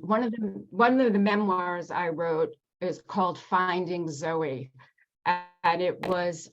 One of the memoirs I wrote is called Finding Zoe, and it was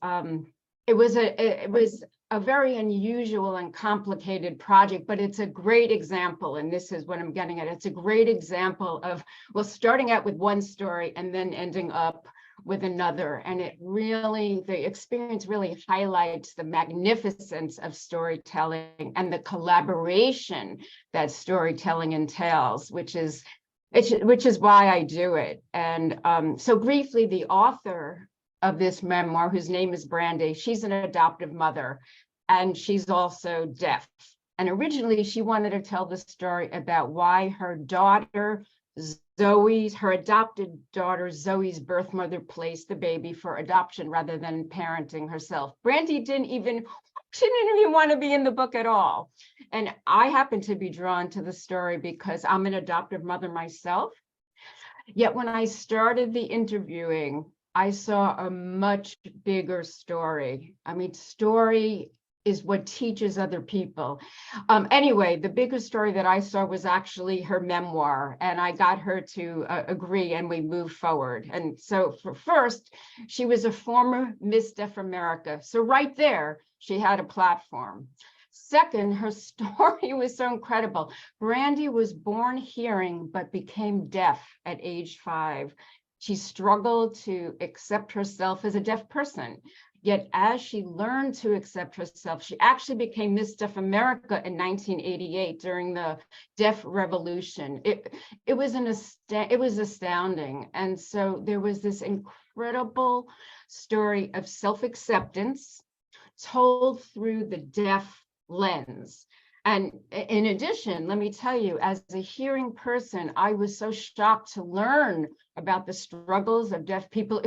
a very unusual and complicated project, but it's a great example, and this is what I'm getting at. It's a great example of, well, starting out with one story and then ending up with another. And the experience really highlights the magnificence of storytelling and the collaboration that storytelling entails, which is why I do it. And so briefly, the author of this memoir, whose name is Brandy, she's an adoptive mother, and she's also deaf. And originally, she wanted to tell the story about why her adopted daughter Zoe's birth mother placed the baby for adoption rather than parenting herself. Brandy didn't even want to be in the book at all. And I happen to be drawn to the story because I'm an adoptive mother myself. Yet when I started the interviewing, I saw a much bigger story. I mean, story is what teaches other people. Anyway, the bigger story that I saw was actually her memoir, and I got her to agree, and we moved forward. And so first, she was a former Miss Deaf America. So right there, she had a platform. Second, her story was so incredible. Brandy was born hearing, but became deaf at age 5. She struggled to accept herself as a deaf person. Yet as she learned to accept herself, she actually became Miss Deaf America in 1988 during the Deaf Revolution. It was astounding. And so there was this incredible story of self-acceptance told through the deaf lens. And in addition, let me tell you, as a hearing person, I was so shocked to learn about the struggles of deaf people.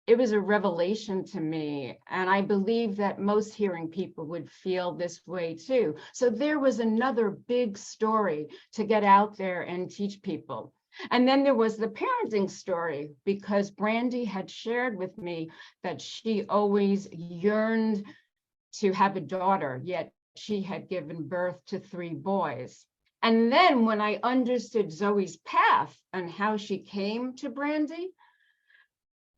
It was a revelation to me. And I believe that most hearing people would feel this way too. So there was another big story to get out there and teach people. And then there was the parenting story, because Brandy had shared with me that she always yearned to have a daughter, yet she had given birth to 3 boys. And then when I understood Zoe's path and how she came to Brandy,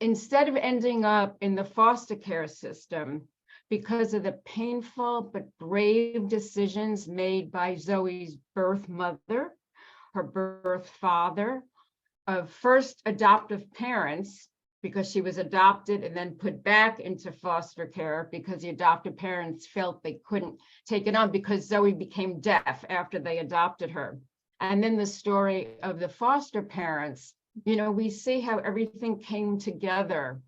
instead of ending up in the foster care system because of the painful but brave decisions made by Zoe's birth mother, her birth father, of first adoptive parents, because she was adopted and then put back into foster care because the adoptive parents felt they couldn't take it on because Zoe became deaf after they adopted her. And then the story of the foster parents, we see how everything came together,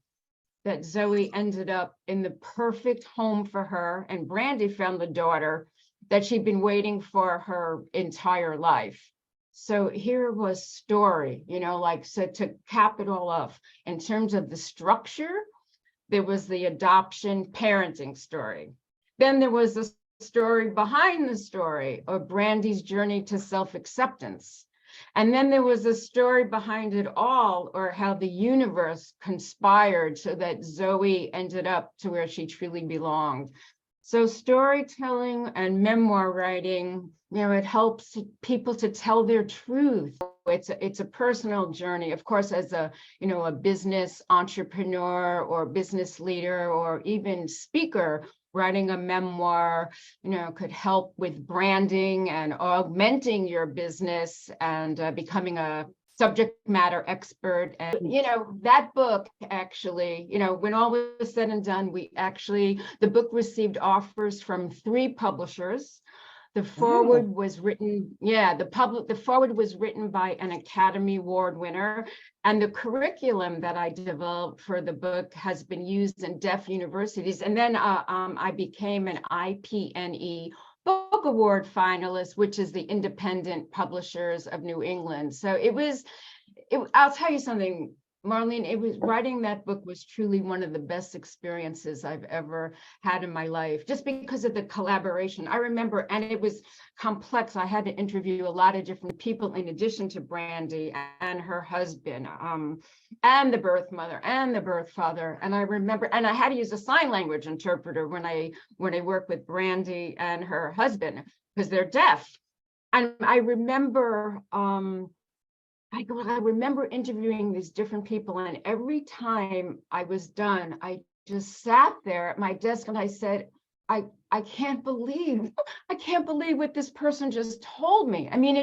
that Zoe ended up in the perfect home for her, and Brandy found the daughter that she'd been waiting for her entire life. So here was story, so to cap it all off, in terms of the structure, there was the adoption parenting story. Then there was the story behind the story, or Brandy's journey to self-acceptance. And then there was a story behind it all, or how the universe conspired so that Zoe ended up to where she truly belonged. So storytelling and memoir writing, it helps people to tell their truth. It's a personal journey. Of course, as a business entrepreneur or business leader or even speaker, writing a memoir, could help with branding and augmenting your business and becoming a subject matter expert. And, that book actually, when all was said and done, the book received offers from 3 publishers. The foreword was written, the foreword was written by an Academy Award winner, and the curriculum that I developed for the book has been used in deaf universities. And then I became an IPNE Book Award finalist, which is the Independent Publishers of New England. So I'll tell you something, Marlene, writing that book was truly one of the best experiences I've ever had in my life, just because of the collaboration. I remember, and it was complex. I had to interview a lot of different people in addition to Brandy and her husband, and the birth mother and the birth father. And I remember, and I had to use a sign language interpreter when I worked with Brandy and her husband, because they're deaf. And I remember, I remember interviewing these different people, and every time I was done, I just sat there at my desk and I said, I can't believe, I can't believe what this person just told me. I mean,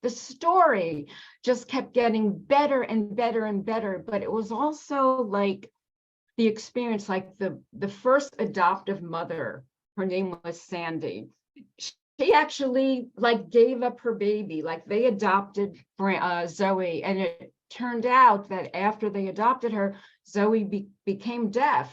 the story just kept getting better and better and better, but it was also like the experience, like the first adoptive mother, her name was Sandy. She actually like gave up her baby, like they adopted Zoe, and it turned out that after they adopted her, Zoe became deaf.